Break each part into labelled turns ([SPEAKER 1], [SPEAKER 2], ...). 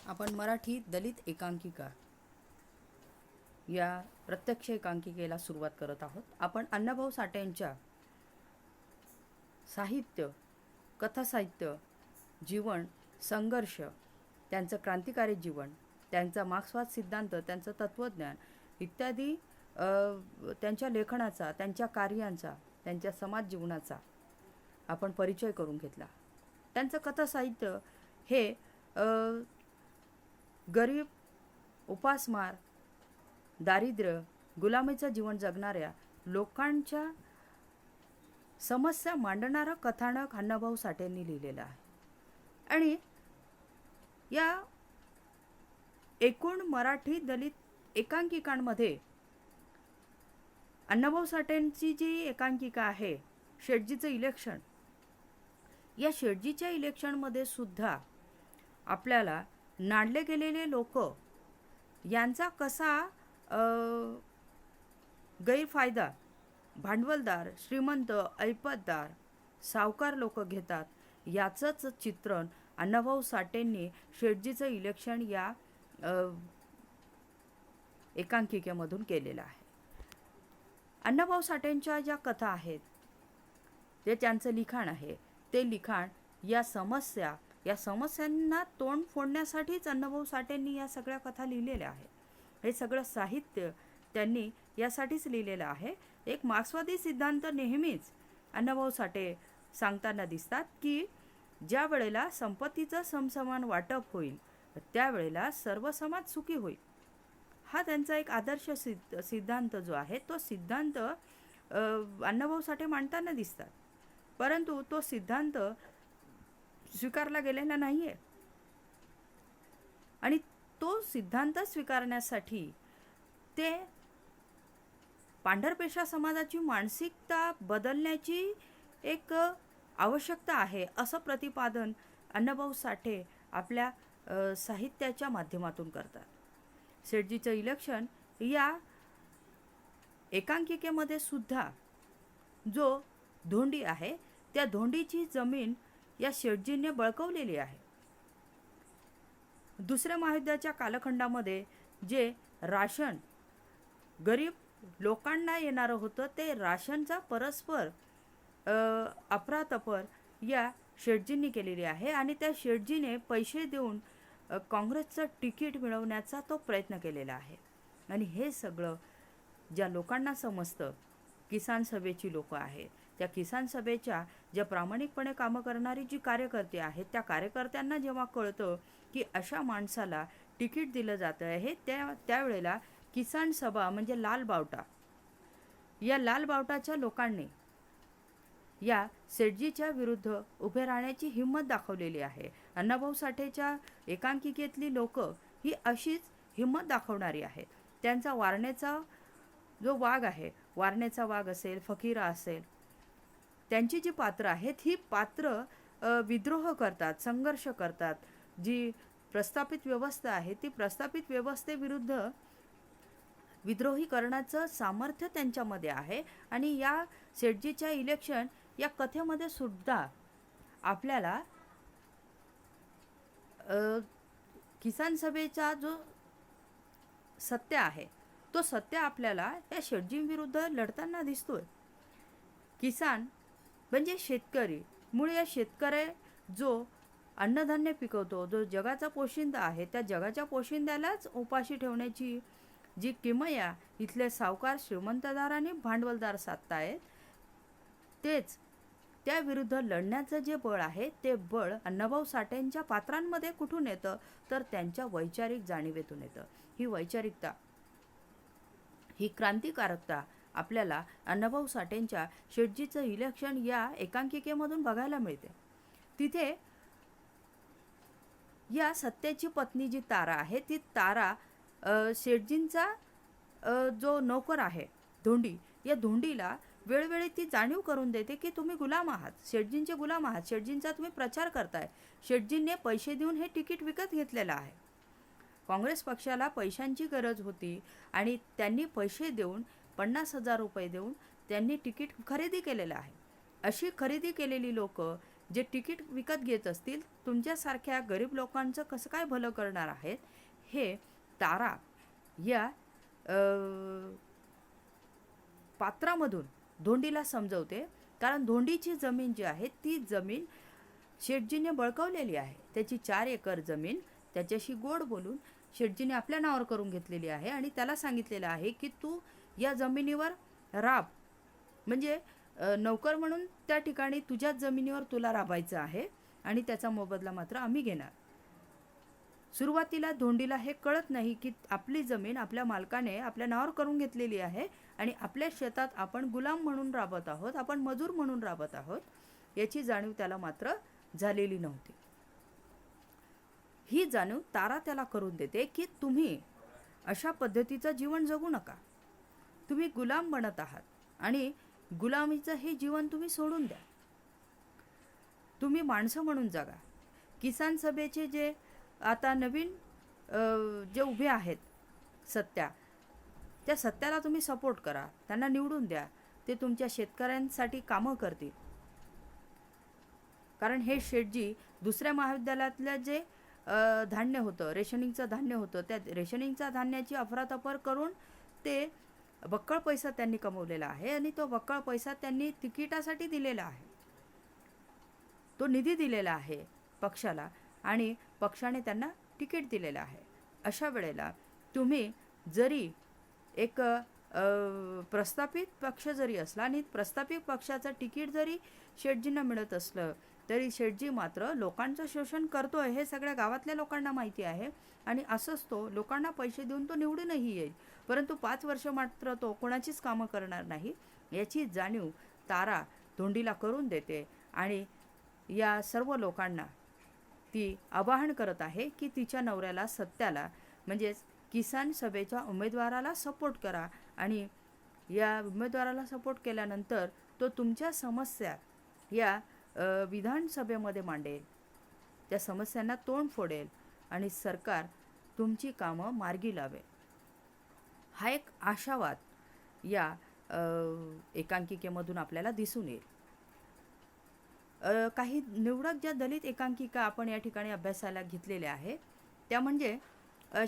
[SPEAKER 1] आपण मराठी दलित एकांकिका या प्रत्यक्ष एकांकिकेला सुरुवात करत आहोत. आपण अण्णाभाऊ साठेंच्या साहित्य, कथासाहित्य, जीवन, संघर्ष, त्यांचं क्रांतिकारी जीवन, त्यांचा मार्क्सवाद सिद्धांत, त्यांचं तत्त्वज्ञान इत्यादी त्यांच्या लेखनाचा, त्यांच्या कार्यांचा, त्यांच्या समाज जीवनाचा आपण परिचय करून घेतला. त्यांचं कथासाहित्य हे गरीब, उपासमार, दारिद्र्य, गुलामीचं जीवन जगणाऱ्या लोकांच्या समस्या मांडणारं कथानक अण्णाभाऊ साठेंनी लिहिलेलं आहे. आणि या एकूण मराठी दलित एकांकिकांमध्ये अण्णाभाऊ साठेंची जी एकांकिका आहे, शेटजीचं इलेक्शन, या शेटजीच्या इलेक्शनमध्ये सुद्धा आपल्याला नाडले गेलेले लोक यांचा कसा गैरफायदा भांडवलदार, श्रीमंत, ऐपतदार, सावकार लोक घेतात, याचंच चित्रण अण्णाभाऊ साठेंनी शेटजीचं इलेक्शन या एकांकिकेमधून केलेलं आहे. अण्णाभाऊ साठेंच्या ज्या कथा आहेत, ते त्यांचं लिखाण आहे, ते लिखाण या समस्यांना तोंड फोडण्यासाठीच अण्णाभाऊ साठेंनी या सगळ्या कथा लिहिलेल्या आहेत. हे सगळं साहित्य त्यांनी यासाठीच लिहिलेलं आहे. एक मार्क्सवादी सिद्धांत नेहमीच अण्णाभाऊ साठे सांगताना दिसतात की ज्या वेळेला संपत्तीचं समसमान वाटप होईल, त्यावेळेला सर्व समाज सुखी होईल. हा त्यांचा एक आदर्श सिद्धांत जो आहे, तो सिद्धांत अण्णाभाऊ साठे मांडताना दिसतात. परंतु तो सिद्धांत स्वीकारला गेलेला नाही आहे. आणि तो सिद्धांत स्वीकारण्यासाठी ते पांढरपेशा समाजाची मानसिकता बदलण्याची एक आवश्यकता आहे, असं प्रतिपादन अण्णाभाऊ साठे आपल्या साहित्याच्या माध्यमातून करतात. शेटजीचं इलेक्शन या एकांकिकेमध्ये सुद्धा जो धोंडी आहे, त्या धोंडीची जमीन या शेटजींनी बळकवलेली आहे. दुसऱ्या महायुद्धाच्या कालखंडामध्ये जे राशन गरीब लोकांना येणारं होतं, ते राशनचा परस्पर अफरातफर या शेटजींनी केलेली आहे. आणि त्या शेटजीने पैसे देऊन काँग्रेसचं तिकीट मिळवण्याचा तो प्रयत्न केलेला आहे. आणि हे सगळं ज्या लोकांना समजतं, किसान सभेची लोक आहेत, त्या किसान सभेच्या ज्या प्रामाणिकपणे कामं करणारी जी कार्यकर्ते आहेत, त्या कार्यकर्त्यांना जेव्हा कळतं की अशा माणसाला तिकीट दिलं जातं आहे, त्यावेळेला किसान सभा म्हणजे लाल बावटा, या लाल बावटाच्या लोकांनी या शेटजीच्या विरुद्ध उभे राहण्याची हिंमत दाखवलेली आहे. अण्णाभाऊ साठेच्या एकांकिकेतली लोक ही अशीच हिंमत दाखवणारी आहेत. त्यांचा वारणेचा जो वाघ आहे, वारणेचा वाघ असेल, फकीरा असेल, त्यांची जी पात्र आहेत, ही पात्र विद्रोह करतात, संघर्ष करतात. जी प्रस्थापित व्यवस्था आहे, ती प्रस्थापित व्यवस्थेविरुद्ध विद्रोही करण्याचं सामर्थ्य त्यांच्यामध्ये आहे. आणि या शेटजीच्या इलेक्शन या कथेमध्ये सुद्धा आपल्याला किसान सभेचा जो सत्य आहे, तो सत्य आपल्याला या शेटजींविरुद्ध लढताना दिसतोय. किसान म्हणजे शेतकरी, मूळ या शेतकरी जो अन्नधान्य पिकवतो, जो जगाचा पोशिंदा आहे, त्या जगाच्या पोशिंद्यालाच उपाशी ठेवण्याची जी किमया इथले सावकार, श्रीमंतदार आणि भांडवलदार साधतायत, तेच त्याविरुद्ध लढण्याचं जे बळ आहे, ते बळ अण्णाभाऊ साठेंच्या पात्रांमध्ये कुठून येतं, तर त्यांच्या वैचारिक जाणीवेतून येतं. ही वैचारिकता, ही क्रांतिकारकता आपल्याला अण्णाभाऊ साठेंच्या शेटजीचं इलेक्शन या एकांकिकेमधून बघायला मिळते. तिथे या सत्याची पत्नी जी तारा आहे, ती तारा शेटजींचा जो नोकर आहे धोंडी, या धोंडीला वेळोवेळी ती जाणीव करून देते की तुम्ही गुलाम आहात, शेटजींचे गुलाम आहात, शेटजींचा तुम्ही प्रचार करताय. शेटजींनी पैसे देऊन हे तिकीट विकत घेतलेलं आहे. काँग्रेस पक्षाला पैशांची गरज होती आणि त्यांनी पैसे देऊन 50,000 रुपये देऊन त्यांनी तिकीट खरेदी केलेलं आहे. अशी खरेदी केलेली लोक जे तिकीट विकत घेत असतील तुमच्यासारख्या गरीब लोकांचं कसं काय भलं करणार आहेत हे तारा या पात्रामधून धोंडीला समजवते. कारण धोंडीची जमीन जी आहे ती जमीन शेठजीने बळकावलेली आहे. त्याची 4 एकर जमीन त्याच्याशी गोड बोलून शेठजीने आपल्या नावावर करून घेतलेली आहे आणि त्याला सांगितलेलं आहे की तू या जमिनीवर राब, म्हणजे नौकर म्हणून त्या ठिकाणी तुझ्याच जमिनीवर तुला राबायचं आहे आणि त्याचा मोबदला मात्र आम्ही घेणार. सुरुवातीला धोंडीला हे कळत नाही की आपली जमीन आपल्या मालकाने आपल्या नावावर करून घेतलेली आहे आणि आपल्या शेतात आपण गुलाम म्हणून राबत आहोत, आपण मजूर म्हणून राबत आहोत, याची जाणीव त्याला मात्र झालेली नव्हती. ही जाणीव तारा त्याला करून देते की तुम्ही अशा पद्धतीचं जीवन जगू नका. तुम्ही गुलाम बनत आहात आणि गुलामीचं हे जीवन तुम्ही सोडून द्या. तुम्ही माणसं म्हणून जगा. किसान सभेचे जे आता नवीन जे उभे आहेत सत्या, त्या सत्याला तुम्ही सपोर्ट करा, त्यांना निवडून द्या. ते तुमच्या शेतकऱ्यांसाठी कामं करतील. कारण हे शेठजी दुसऱ्या महाविद्यालयातल्या जे धान्य होतं, रेशनिंगचं धान्य होतं, त्या रेशनिंगच्या धान्याची अफरातफर करून ते बक्कळ पैसा त्यांनी कमवलेला आहे आणि तो बक्कळ पैसा त्यांनी तिकिटासाठी दिलेला आहे. तो निधी दिलेला आहे पक्षाला आणि पक्षाने त्यांना तिकीट दिलेलं आहे. अशा वेळेला तुम्ही जरी एक प्रस्थापित पक्ष जरी असला आणि प्रस्थापित पक्षाचं तिकीट जरी शेठजींना मिळत असलं तरी शेठजी मात्र लोकांचं शोषण करतोय हे सगळ्या गावातल्या लोकांना माहिती आहे आणि असंच तो लोकांना पैसे देऊन तो निवडूनही येईल, परंतु 5 वर्ष मात्र तो कोणाचीच कामं करणार नाही याची जाणीव तारा धोंडीला करून देते आणि या सर्व लोकांना ती आवाहन करत आहे की तिच्या नवऱ्याला सत्याला म्हणजेच किसान सभेच्या उमेदवाराला सपोर्ट करा आणि या उमेदवाराला सपोर्ट केल्यानंतर तो तुमच्या समस्या या विधानसभेमध्ये मांडेल, त्या समस्यांना तोंड फोडेल आणि सरकार तुमची कामं मार्गी लावेल. हा एक आशावाद या एकांकिकेमधून आपल्याला दिसून येईल. काही निवडक ज्या दलित एकांकिका आपण या ठिकाणी अभ्यासाला घेतलेल्या आहे त्या म्हणजे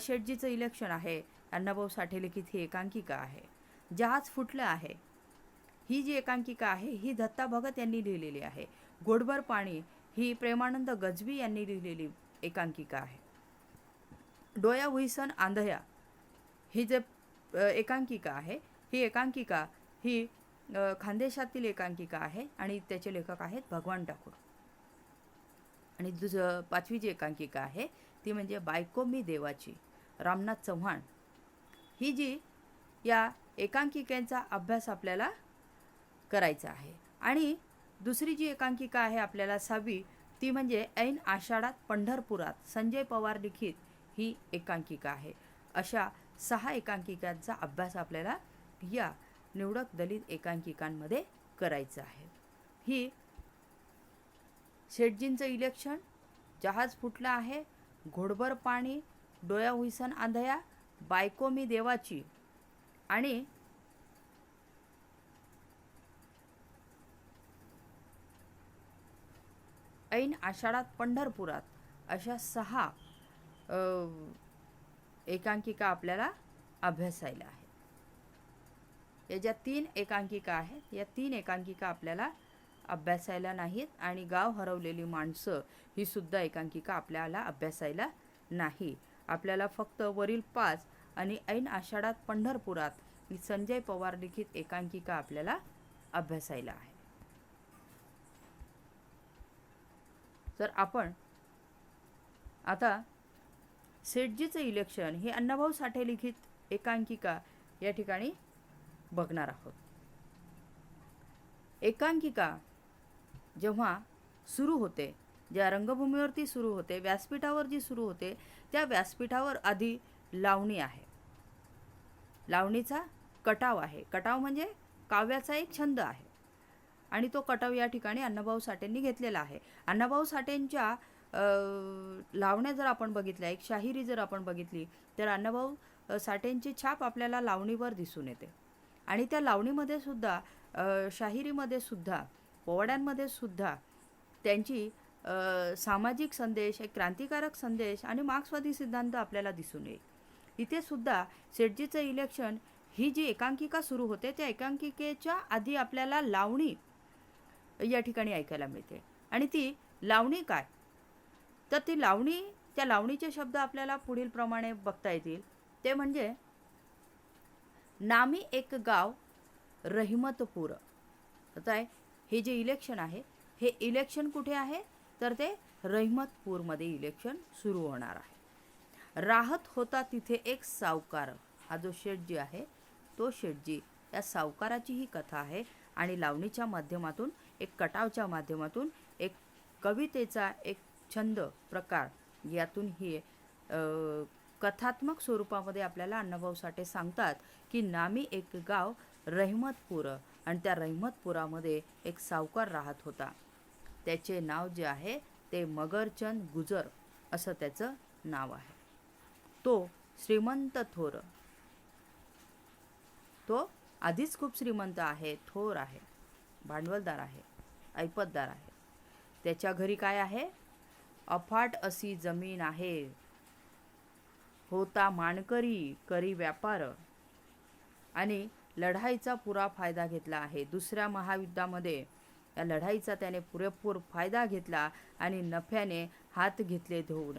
[SPEAKER 1] शेठजीचं इलेक्शन आहे, अण्णाभाऊ साठे लिखित ही एकांकिका आहे. जहाज फुटलं आहे ही जी एकांकिका आहे ही दत्ता भगत यांनी लिहिलेली आहे. गोडभर पाणी ही प्रेमानंद गजबी यांनी लिहिलेली एकांकिका आहे. डोया हुईसन आंधया ही जे एकांकिका आहे ही एकांकिका ही खानदेशातील एकांकिका आहे आणि त्याचे लेखक आहेत भगवान ठाकूर. आणि 5वी जी एकांकिका आहे ती म्हणजे बायको मी देवाची, रामनाथ चव्हाण. ही जी या एकांकिकेचा अभ्यास आपल्याला करायचा आहे. आणि दुसरी जी एकांकिका आहे आपल्याला 6वी ती म्हणजे ऐन आषाढात पंढरपुरात, संजय पवार लिखित ही एकांकिका आहे. अशा 6 एकांकिकांचा अभ्यास आपल्याला या निवडक दलित एकांकिकांमध्ये करायचं आहे. ही शेठजींचं इलेक्शन, जहाज फुटला आहे, घोडभर पाणी, डोया हुईसन आंधया, बायको मी देवाची आणि ऐन आषाढात पंढरपुरात अशा 6 एकांकिका आपल्याला अभ्यासायला आहेत. या ज्या 3 एकांकिका आहेत या 3 एकांकिका आपल्याला अभ्यासायला नाहीत आणि गाव हरवलेली माणसं ही सुद्धा एकांकिका आपल्याला अभ्यासायला नाही. आपल्याला फक्त वरील 5 आणि ऐन आषाढात पंढरपुरात ही संजय पवार लिखित एकांकिका आपल्याला अभ्यासायला आहे. तर आपण आता शेठजीचं इलेक्शन हे अण्णाभाऊ साठे लिखित एकांकिका या ठिकाणी बघणार आहोत. एकांकिका जेव्हा सुरू होते, ज्या रंगभूमीवरती सुरू होते, व्यासपीठावर जी सुरू होते, त्या व्यासपीठावर आधी लावणी आहे. लावणीचा कटाव आहे. कटाव म्हणजे काव्याचा एक छंद आहे आणि तो कटाव या ठिकाणी अण्णाभाऊ साठेंनी घेतलेला आहे. अण्णाभाऊ साठेंच्या लावण्या जर आपण बघितल्या, एक शाहिरी जर आपण बघितली तर अण्णाभाऊ साठेंची छाप आपल्याला लावणीवर दिसून येते. आणि त्या लावणीमध्ये सुद्धा, शाहिरीमध्ये सुद्धा, पोवाड्यांमध्ये सुद्धा त्यांची सामाजिक संदेश, एक क्रांतिकारक संदेश आणि मार्क्सवादी सिद्धांत आपल्याला दिसून येईल. इथे सुद्धा शेटजीचं इलेक्शन ही जी एकांकिका सुरू होते त्या एकांकिकेच्या आधी आपल्याला लावणी या ठिकाणी ऐकायला मिळते. आणि ती लावणी काय, तर ती लावणी, त्या लावणीचे शब्द आपल्याला पुढील प्रमाणे बघता येतील. ते म्हणजे नामी एक गाव रहिमतपूर. आता आहे हे जे इलेक्शन आहे, हे इलेक्शन कुठे आहे, तर ते रहिमतपूरमध्ये इलेक्शन सुरू होणार आहे. राहत होता तिथे एक सावकार. हा जो शेठजी आहे तो शेठजी, या सावकाराची ही कथा आहे. आणि लावणीच्या माध्यमातून, एक कटावच्या माध्यमातून, एक कवितेचा एक छंद प्रकार, यातून ही कथात्मक स्वरूपामध्ये आपल्याला अण्णाभाऊ साठे सांगतात की नामी एक गाव रहिमतपूर, आणि त्या रहिमतपुरामध्ये एक सावकार राहत होता. त्याचे नाव जे आहे ते मगरचंद गुजर असं त्याचं नाव आहे. तो श्रीमंत थोर, तो आधीच खूप श्रीमंत आहे, थोर आहे, भांडवलदार आहे, ऐपतदार आहे. त्याच्या घरी काय आहे, अफाट अशी जमीन आहे. होता मानकरी, करी व्यापार, आणि लढाईचा पुरा फायदा घेतला आहे. दुसऱ्या महायुद्धामध्ये या लढाईचा त्याने पुरेपूर फायदा घेतला आणि नफ्याने हात घेतले धुवून.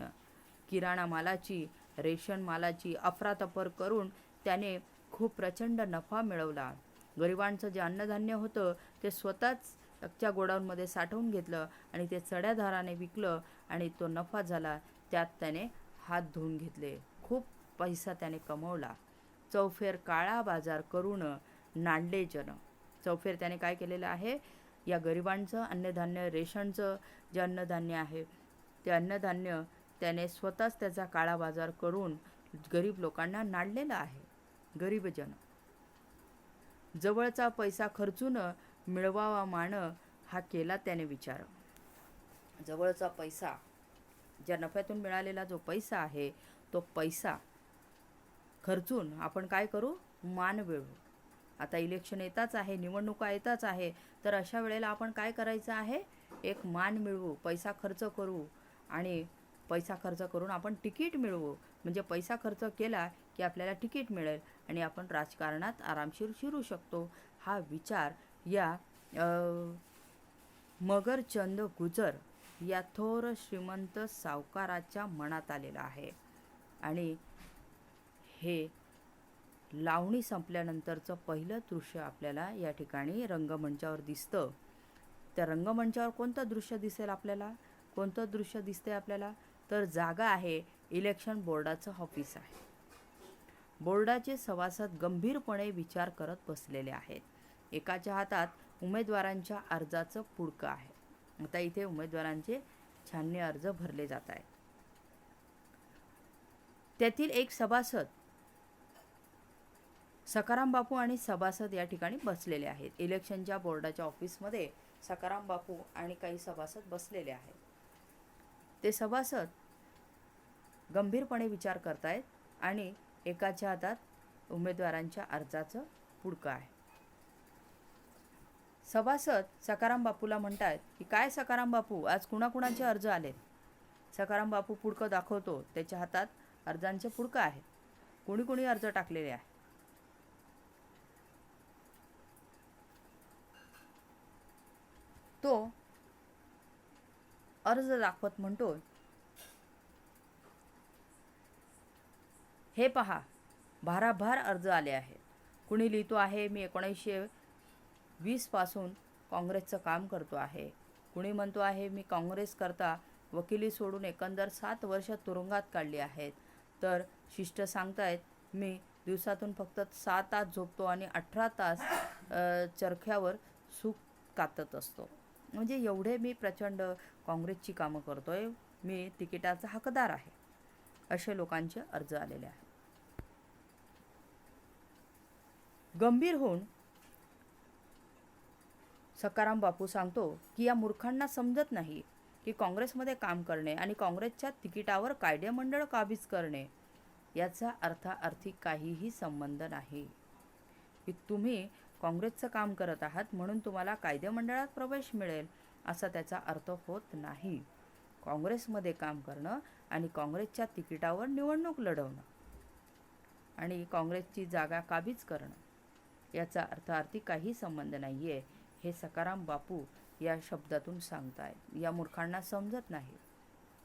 [SPEAKER 1] किराणा मालाची, रेशन मालाची अफरातफर करून त्याने खूप प्रचंड नफा मिळवला. गरिबांचं जे अन्नधान्य होतं ते स्वतःच च्या गोडाऊनमध्ये साठवून घेतलं आणि ते चढ्या दराने विकलं, आणि तो नफा झाला त्यात त्याने हात धुवून घेतले. खूप पैसा त्याने कमवला. चौफेर काळा बाजार करून नांदले जन. चौफेर त्याने काय केलेलं आहे, या गरिबांचं अन्नधान्य, रेशनचं जे अन्नधान्य आहे ते अन्नधान्य त्याने स्वतःच त्याचा काळा बाजार करून गरीब लोकांना नांदलेलं आहे. गरीब जन जवळचा पैसा खर्चून मिळवावा मान, हा केला त्याने विचार. जवळचा पैसा, ज्या नफ्यातून मिळालेला जो पैसा आहे तो पैसा खर्चून आपण काय करू, मान मिळवू. आता इलेक्शन येताच आहे, निवडणुका येताच आहे, तर अशा वेळेला आपण काय करायचं आहे, एक मान मिळवू, पैसा खर्च करू, आणि पैसा खर्च करून आपण तिकीट मिळवू. म्हणजे पैसा खर्च केला की आपल्याला तिकीट मिळेल आणि आपण राजकारणात आरामशीर शिरू शकतो. हा विचार या मगरचंद गुजर या थोर श्रीमंत सावकाराच्या मनात आलेला आहे. आणि हे लावणी संपल्यानंतरचं पहिलं दृश्य आपल्याला या ठिकाणी रंगमंचावर दिसतं. त्या रंगमंचावर कोणतं दृश्य दिसेल आपल्याला, कोणतं दृश्य दिसतंय आपल्याला, तर जागा आहे इलेक्शन बोर्डाचं ऑफिस आहे. बोर्डाचे सभासद गंभीरपणे विचार करत बसलेले आहेत. एकाच्या हातात उमेदवारांच्या अर्जाचं पुडकं आहे. आता इथे उमेदवारांचे छाननी अर्ज भरले जात आहेत. त्यातील एक सभासद सखाराम बापू आणि सभासद या ठिकाणी बसलेले आहेत. इलेक्शनच्या बोर्डाच्या ऑफिसमध्ये सखाराम बापू आणि काही सभासद बसलेले आहेत. ते सभासद गंभीरपणे विचार करतायत आणि एकाच्या हातात उमेदवारांच्या अर्जाचं पुडकं आहे. सभासद सखाराम बापूला म्हणतात की काय सखाराम बापू, आज कुणाकुणाचे अर्ज आले. सखाराम बापू पुडकं दाखवतो, त्याच्या हातात अर्जांचे पुडकं आहे. कोणी कोणी अर्ज टाकलेले आहे. तो अर्ज दाखवत म्हणतो, हे पहा, भाराभार अर्ज आले आहेत. कुणी लिहितो आहे मी 1920 पासून काँग्रेसचं काम करतो आहे. कुणी म्हणतो आहे मी काँग्रेस करता वकिली सोडून एकंदर 7 वर्ष तुरुंगात काढली आहेत. तर शिष्ट सांगतायत मी दिवसातून फक्त 6 तास झोपतो आणि 18 तास चरख्यावर सूप कातत असतो. म्हणजे एवढे मी प्रचंड काँग्रेसची कामं करतोय, मी तिकिटाचा हकदार आहे, असे लोकांचे अर्ज आलेले आहेत. गंभीर होऊन सखाराम बापू सांगतो की या मूर्खांना समजत नाही की काँग्रेसमध्ये काम करणे आणि काँग्रेसच्या तिकिटावर कायदेमंडळ काबीज करणे याचा अर्थार्थी काहीही संबंध नाही. की तुम्ही काँग्रेसचं काम करत आहात म्हणून तुम्हाला कायदेमंडळात प्रवेश मिळेल असा त्याचा अर्थ होत नाही. काँग्रेसमध्ये काम करणं आणि काँग्रेसच्या तिकिटावर निवडणूक लढवणं आणि काँग्रेसची जागा काबीज करणं याचा अर्थार्थी काही संबंध नाही आहे, हे सखाराम बापू या शब्दातून सांगतायत. या मूर्खांना समजत नाही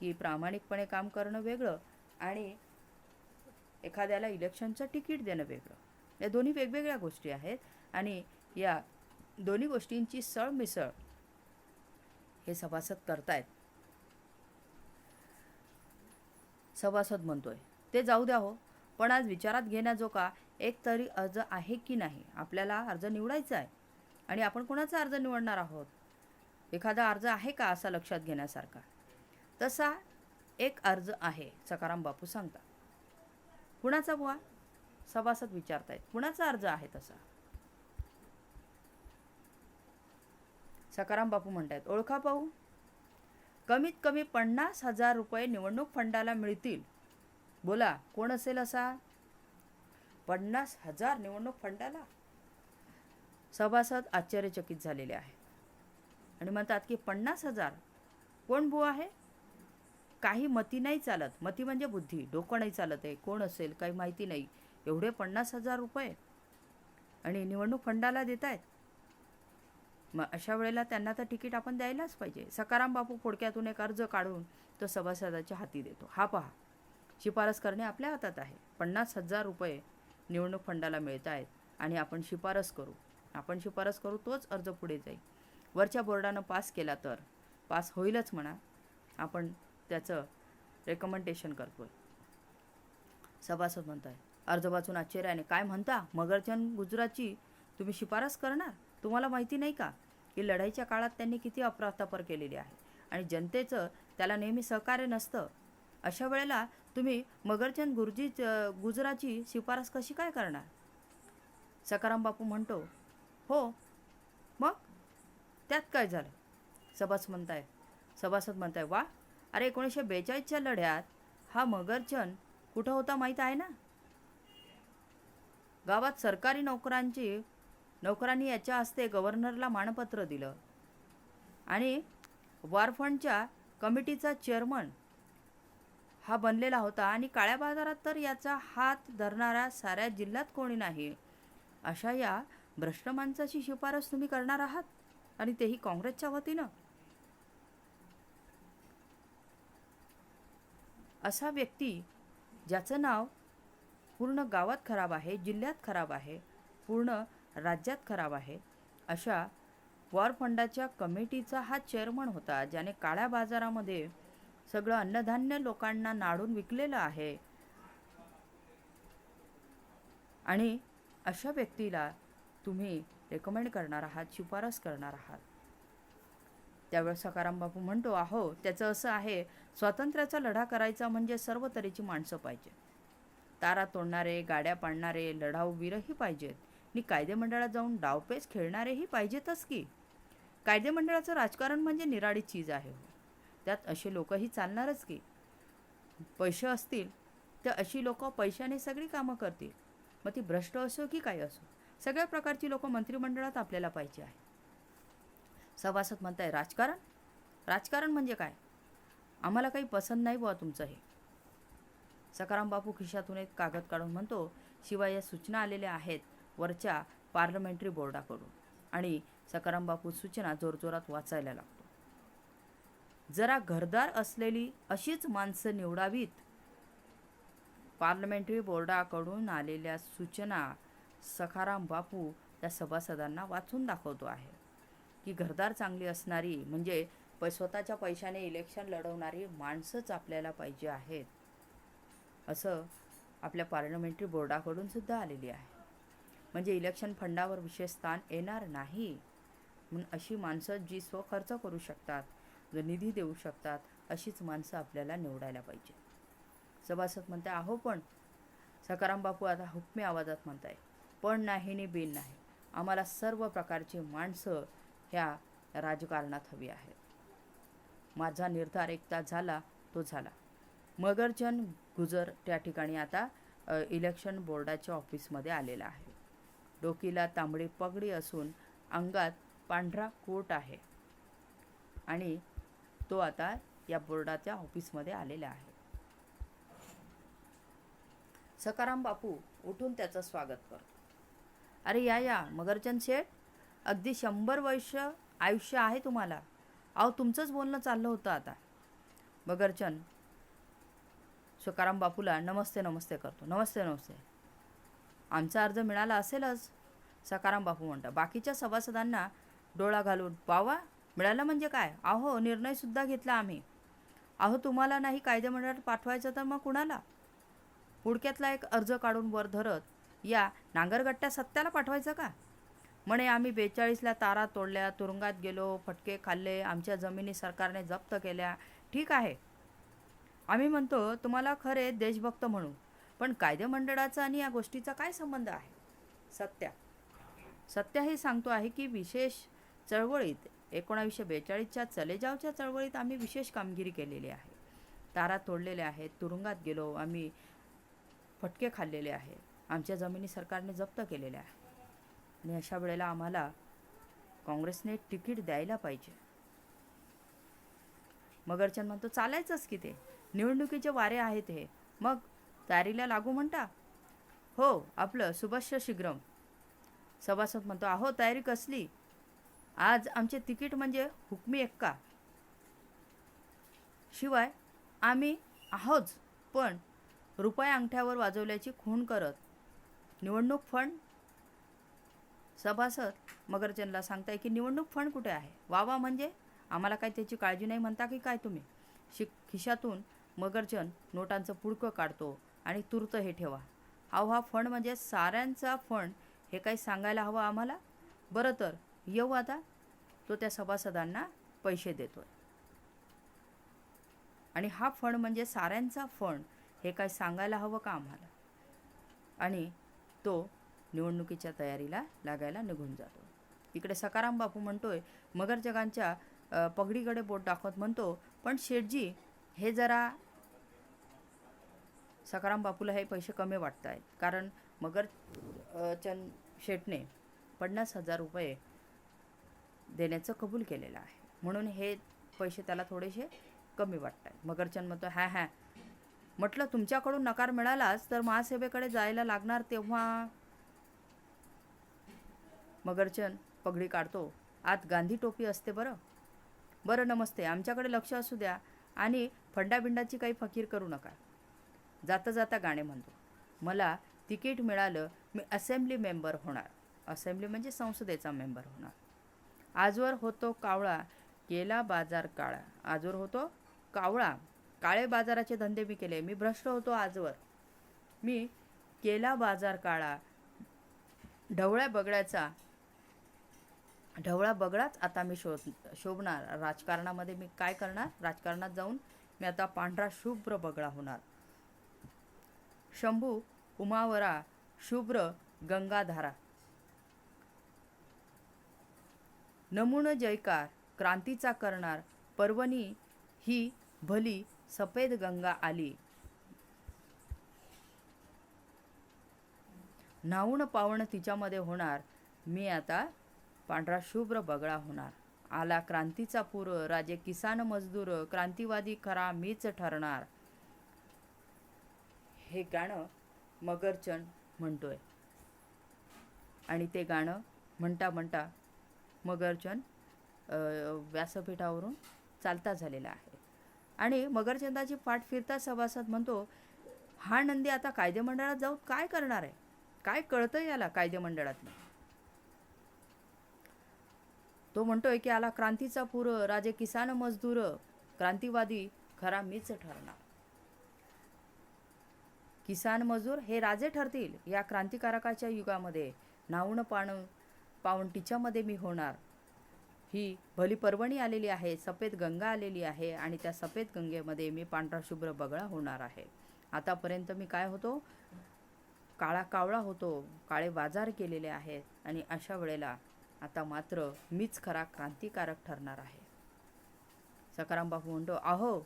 [SPEAKER 1] की प्रामाणिकपणे काम करणं वेगळं आणि एखाद्याला इलेक्शनचं तिकीट देणं वेगळं. या दोन्ही वेगवेगळ्या गोष्टी आहेत आणि या दोन्ही गोष्टींची सरमिसळ हे सभासद करतायत. सभासद म्हणतोय ते जाऊ द्या हो, पण आज विचारात घेण्याजोगा एक तरी अर्ज आहे की नाही. आपल्याला अर्ज निवडायचा आहे आणि आपण कोणाचा अर्ज निवडणार आहोत, एखादा अर्ज आहे का असा लक्षात घेण्यासारखा. तसा एक अर्ज आहे, सखाराम बापू सांगतात. कुणाचा बुवा, सभासद विचारतायत, कुणाचा अर्ज आहे तसा. सखाराम बापू म्हणतायत, ओळखा पाहू. कमीत कमी 50,000 रुपये निवडणूक फंडाला मिळतील. बोला कोण असेल असा. 50,000 निवडणूक फंडाला. सभासद आश्चर्यचकित झालेले आहे आणि म्हणतात की 50,000 कोण बुवा आहे. काही मती नाही चालत. मती म्हणजे बुद्धी, डोकं नाही चालत आहे. कोण असेल काही माहिती नाही. एवढे 50,000 रुपये आणि निवडणूक फंडाला देत आहेत. मग अशा वेळेला त्यांना तर तिकीट आपण द्यायलाच पाहिजे. सखाराम बापू फोडक्यातून एक अर्ज काढून तो सभासदाच्या हाती देतो. हा पहा, शिफारस करणे आपल्या हातात आहे. 50,000 रुपये निवडणूक फंडाला मिळत आहेत आणि आपण शिफारस करू तोच अर्ज पुढे जाईल. वरच्या बोर्डानं पास केला तर पास होईलच म्हणा. आपण त्याचं रेकमेंडेशन करतोय. सभासद म्हणताय, अर्ज वाचून आश्चर्याने, काय म्हणता, मगरचंद गुजराची तुम्ही शिफारस करणार. तुम्हाला माहिती नाही का की लढाईच्या काळात त्यांनी किती अफरातफर केलेली आहे आणि जनतेचं त्याला नेहमी सहकार्य नसतं. अशा वेळेला तुम्ही मगरचंद गुजराची शिफारस कशी काय करणार. सखाराम बापू म्हणतो, हो मग त्यात काय झालं. सभासद म्हणताय, वा, अरे 1942च्या लढ्यात हा मगरचंद कुठं होता माहीत आहे ना. गावात सरकारी नोकरांनी याच्या हस्ते गव्हर्नरला मानपत्र दिलं आणि वॉरफंडच्या कमिटीचा चेअरमन हा बनलेला होता आणि काळ्या बाजारात तर याचा हात धरणारा साऱ्या जिल्ह्यात कोणी नाही. अशा या भ्रष्ट माणसाची शिफारस तुम्ही करणार आहात आणि तेही काँग्रेसच्या वतीनं. असा व्यक्ती ज्याचं नाव पूर्ण गावात खराब आहे, जिल्ह्यात खराब आहे, पूर्ण राज्यात खराब आहे, अशा वॉर फंडाच्या कमिटीचा हा चेअरमन होता, ज्याने काळ्या बाजारामध्ये सगळं अन्नधान्य लोकांना नाडून विकलेलं आहे. आणि अशा व्यक्तीला तुम्ही रेकमेंड करणार आहात, शिफारस करणार आहात. त्यावेळेस सखाराम बापू म्हणतो, अहो त्याचं असं आहे, स्वातंत्र्याचा लढा करायचा म्हणजे सर्व तऱ्हेची माणसं पाहिजे. तारा तोडणारे, गाड्या पाडणारे, लढाऊ वीरही पाहिजेत आणि कायदेमंडळात जाऊन डावपेच खेळणारेही पाहिजेतच की. कायदेमंडळाचं राजकारण म्हणजे निराळी चीज आहे हो. त्यात असे लोकही चालणारच की. पैसे असतील तर अशी लोक पैशाने सगळी कामं करतील. मग ती भ्रष्ट असो की काही असो, सगळ्या प्रकारची लोक मंत्रिमंडळात आपल्याला पाहिजे आहे. सभासद म्हणताय, राजकारण म्हणजे काय. आम्हाला काही पसंत नाही बुवा तुमचं हे. सखाराम बापू खिशातून एक कागद काढून म्हणतो, शिवाय या सूचना आलेल्या आहेत वरच्या पार्लमेंटरी बोर्डाकडून. आणि सखाराम बापू सूचना जोरजोरात वाचायला लागतो. जरा घरदार असलेली अशीच माणसं निवडावीत. पार्लमेंटरी बोर्डाकडून आलेल्या सूचना सखाराम बापू त्या सभासदांना वाचून दाखवतो आहे की घरदार चांगली असणारी म्हणजे स्वतःच्या पैशाने इलेक्शन लढवणारी माणसंच आपल्याला पाहिजे आहेत, असं आपल्या पार्लमेंटरी बोर्डाकडून सुद्धा आलेली आहे. म्हणजे इलेक्शन फंडावर विशेष स्थान येणार नाही म्हणून अशी माणसं जी स्वखर्च करू शकतात, जो निधी देऊ शकतात, अशीच माणसं आपल्याला निवडायला पाहिजे. सभासद म्हणते, अहो पण. सखाराम बापू आता हुकमी आवाजात म्हणताय, पण नाही नि बिन नाही. आम्हाला सर्व प्रकारची माणसं ह्या राजकारणात हवी आहेत. माझा निर्धार एकदा झाला तो झाला. मगरचंद गुजर त्या ठिकाणी आता इलेक्शन बोर्डाच्या ऑफिसमध्ये आलेला आहे. डोकीला तांबडी पगडी असून अंगात पांढरा कोट आहे. आणि तो आता या बोर्डाच्या ऑफिसमध्ये आलेला आहे. सखाराम बापू उठून त्याचं स्वागत करतो. अरे या मगरचंद शेठ, अगदी 100 वर्ष आयुष्य आहे तुम्हाला. अहो तुमचंच बोलणं चाललं होतं आता. मगरचंद सखाराम बापूला नमस्ते करतो. नमस्ते. आमचा अर्ज मिळाला असेलच, सखाराम बापू म्हणतात. बाकीच्या सभासदांना डोळा घालून, वावा मिळालं म्हणजे काय? अहो निर्णयसुद्धा घेतला आम्ही. अहो तुम्हाला नाही कायदेमंडळात पाठवायचं तर मग कुणाला? पुडक्यातला एक अर्ज काढून वर धरत, या नांगरगट्ट्या सत्याला पाठवायचं का? म्हणे आम्ही 42ला तारा तोडल्या, तुरुंगात गेलो, फटके खाल्ले, आमच्या जमिनी सरकारने जप्त केल्या. ठीक आहे, आम्ही म्हणतो तुम्हाला खरे देशभक्त म्हणू, पण कायदेमंडळाचा आणि या गोष्टीचा काय संबंध आहे? सत्य हे सांगतो आहे की विशेष चळवळीत 1942च्या चलेजावच्या चळवळीत आम्ही विशेष कामगिरी केलेली आहे. तारा तोडलेले आहेत, तुरुंगात गेलो, आम्ही फटके खाल्लेले आहेत, आमच्या जमिनी सरकारने जप्त केलेल्या आहेत. आणि अशा वेळेला आम्हाला काँग्रेसने तिकीट द्यायला पाहिजे. मगरचंद म्हणतो चालायचंच की, ते निवडणुकीचे वारे आहेत हे, मग तयारीला लागू म्हणता? हो, आपलं सुभाष शीघ्रम. सभासद म्हणतो अहो तयारी कसली? आज आमचे तिकीट म्हणजे हुकमी एक्का. शिवाय आम्ही आहोच, पण रुपया अंगठ्यावर वाजवल्याची खूण करत निवडणूक फंड. सभासद मगरचंदला सांगताय की निवडणूक फंड कुठे आहे? वावा म्हणजे आम्हाला काय त्याची काळजी नाही म्हणता की काय तुम्ही? खिशातून मगरचंद नोटांचं पुडकं काढतो आणि तूर्त हे ठेवा. हा फंड म्हणजे साऱ्यांचा फंड, हे काही सांगायला हवं आम्हाला? बरं तर येऊ आता. तो त्या सभासदांना पैसे देतोय. आणि हा फंड म्हणजे साऱ्यांचा फंड, हे काय सांगायला हवं का आम्हाला? आणि तो निवडणुकीच्या तयारीला लागायला निघून जातो. इकडे सखाराम बापू म्हणतोय, मगरजगांच्या पगडीकडे बोट दाखवत म्हणतो, पण शेठजी हे जरा. सखाराम बापूला हे पैसे कमी वाटत आहेत, कारण मगरचंद शेठने 50,000 रुपये देण्याचं कबूल केलेलं आहे, म्हणून हे पैसे त्याला थोडेसे कमी वाटत आहेत. मगरचंद म्हणतो हा म्हटलं तुमच्याकडून नकार मिळालाच तर महासभेकडे जायला लागणार तेव्हा. मगरचंद पगडी काढतो. आत गांधी टोपी असते. बरं नमस्ते, आमच्याकडे लक्ष असू द्या आणि फंडाबिंडाची काही फकीर करू नका. जाता गाणे म्हणतो, मला तिकीट मिळालं, मी असेंब्ली मेंबर होणार. असेंब्ली म्हणजे संसदेचा मेंबर होणार. आजवर होतो कावळा, केला बाजार काळा. आजवर होतो कावळा, काळे बाजाराचे धंदे मी केले. मी भ्रष्ट होतो आजवर, मी केला बाजार काळा. ढवळा बगडाच आता मी शोभणार. राजकारणामध्ये मी काय करणार? राजकारणात जाऊन मी आता पांढरा शुभ्र बगळा होणार. शंभू उमावरा शुभ्र गंगाधारा. नमून जयकार क्रांतीचा करणार. पर्वणी ही भली सफेद गंगा आली. न्हावून पावण तिच्यामध्ये होणार. मी आता पांढरा शुभ्र बगळा होणार. आला क्रांतीचा पूर, राजे किसान मजदूर, क्रांतिवादी खरा मीच ठरणार. हे गाणं मगरचंद म्हणतोय. आणि ते गाणं म्हणता मगरचंद व्यासपीठावरून चालता झालेला आहे. आणि मगरचंदाची पाठ फिरता सभासद म्हणतो, हा नंदी आता कायदेमंडळात जाऊन काय करणार आहे? काय कळतं याला कायदेमंडळातलं? तो म्हणतोय की आला क्रांतीचा पूर, राजे किसान मजदूर, क्रांतिवादी खरा मीच ठरणार. किसान मजूर हे राजे ठरतील या क्रांतिकारकाच्या युगामध्ये. न्हावून पावण तिच्यामध्ये मी होणार. ही भली पर्वणी आलेली आहे, सफेद गंगा आलेली आहे, आणि त्या सफेद गंगेमध्ये मी पांढरा शुभ्र बगळा होणार आहे. आतापर्यंत मी काय होतो? काळा कावळा होतो, काळे बाजार केलेले आहेत, आणि अशा वेळेला आता मात्र मीच खरा क्रांतिकारक ठरणार आहे. सखाराम बापू म्हणतो, अहो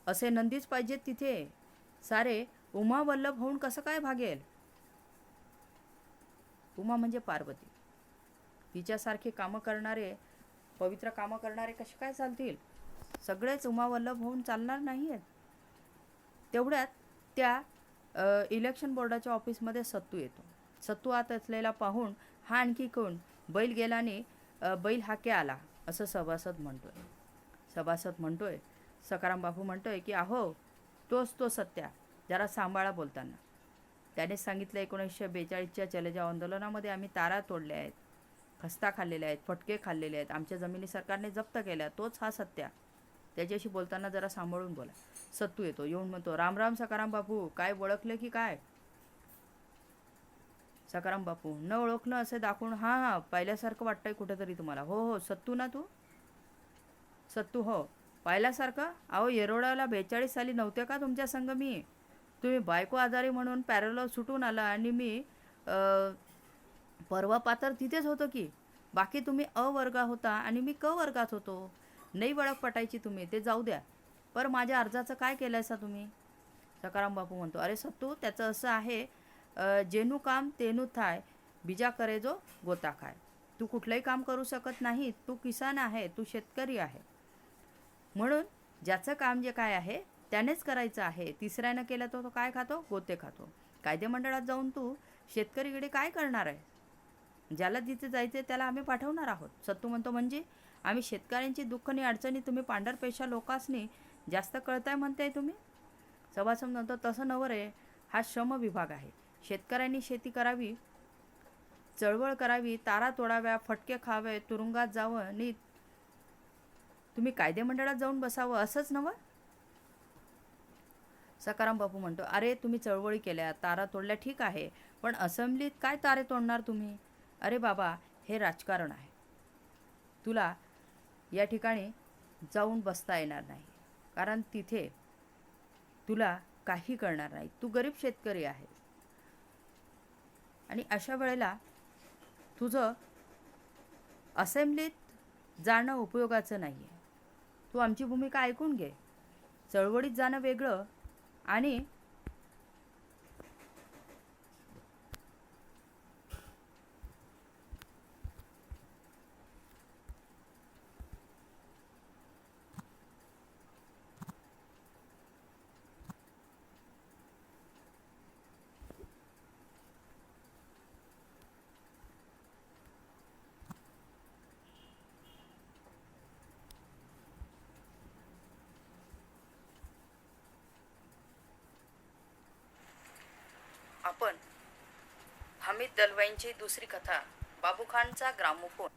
[SPEAKER 1] असे नंदीच पाहिजेत तिथे. सारे उमा वल्लभ होऊन कसं काय भागेल? उमा म्हणजे पार्वती. तिच्यासारखे कामं करणारे पवित्र कामं करणारे कसे काय चालतील? सगळेच उमावल्लभ होऊन चालणार नाही आहेत. तेवढ्यात त्या इलेक्शन बोर्डाच्या ऑफिसमध्ये सत्तू येतो. सत्तू आत असलेला पाहून हा आणखी कोण, बैल गेल्याने बैल हाके आला असं सभासद म्हणतोय. सभासद म्हणतोय, सखाराम बापू म्हणतोय की अहो, तोच तो सत्या, जरा सांभाळा बोलताना. त्याने सांगितलं 1942च्या चलेजाव आंदोलनामध्ये आम्ही तारा तोडल्या आहेत, खस्ता खाल्लेल्या आहेत, फटके खाल्लेले आहेत, आमच्या जमिनी सरकारने जप्त केल्या, तोच हा सत्या. त्याच्याशी बोलताना जरा सांभाळून बोला. सत्तू येतो, येऊन म्हणतो, राम राम सखाराम बापू, काय ओळखले की काय? सखाराम बापू, न ओळखणं असे दाखवून, हां हां, पाहिल्यासारखं वाटतंय कुठेतरी तुम्हाला. हो हो, सत्तू ना तू? सत्तू, हो. पाहिल्यासारखं? अहो, येरोडाला 42 साली नव्हते का तुमच्या संग मी? तुम्ही बायको आजारी म्हणून पॅरल सुटून आला आणि मी परवा पातर तिथेच होतो की. बाकी तुम्ही अ वर्गा होता आणि मी क वर्गात होतो. नाही ओळख पटायची तुम्ही, ते जाऊ द्या. पर माझ्या अर्जाचं काय केलंयसा तुम्ही? सखाराम बापू म्हणतो, अरे सत्तू, त्याचं असं आहे, जेनू काम तेनू थाय, बिजा करे जो गोता खाय. तू कुठलंही काम करू शकत नाही, तू किसान आहे, तू शेतकरी आहे. म्हणून ज्याचं काम जे काय आहे त्यानेच करायचं आहे. तिसऱ्यानं केलं तो काय खातो? गोते खातो. कायदेमंडळात जाऊन तू शेतकरीकडे काय करणार आहे? ज्याला जिथे जायचे त्याला आम्ही पाठवणार आहोत. सत्तू म्हणतो, म्हणजे आम्ही शेतकऱ्यांची दुःख आणि अडचणी तुम्ही पांढरपेशा लोकांसनी जास्त कळताय म्हणताय तुम्ही? सभासद म्हणतो, तसं नवं रे, हा श्रम विभाग आहे. शेतकऱ्यांनी शेती करावी, चळवळ करावी, तारा तोडाव्या, फटके खावे, तुरुंगात जावं आणि तुम्ही कायदेमंडळात जाऊन बसावं, असंच नवं? सखाराम बापू म्हणतो, अरे तुम्ही चळवळी केल्या, तारा तोडल्या, ठीक आहे, पण असेंब्लीत काय तारे तोडणार तुम्ही? अरे बाबा, हे राजकारण आहे. तुला या ठिकाणी जाऊन बसता येणार नाही, कारण तिथे तुला काही कळणार नाही. तू गरीब शेतकरी आहे आणि अशा वेळेला तुझं असेंब्लीत जाणं उपयोगाचं नाही आहे. तू आमची भूमिका ऐकून घे. चळवळीत जाणं वेगळं आणि आपण हमीद दलवाईंची दुसरी कथा, बाबूखानचा ग्रामोफोन.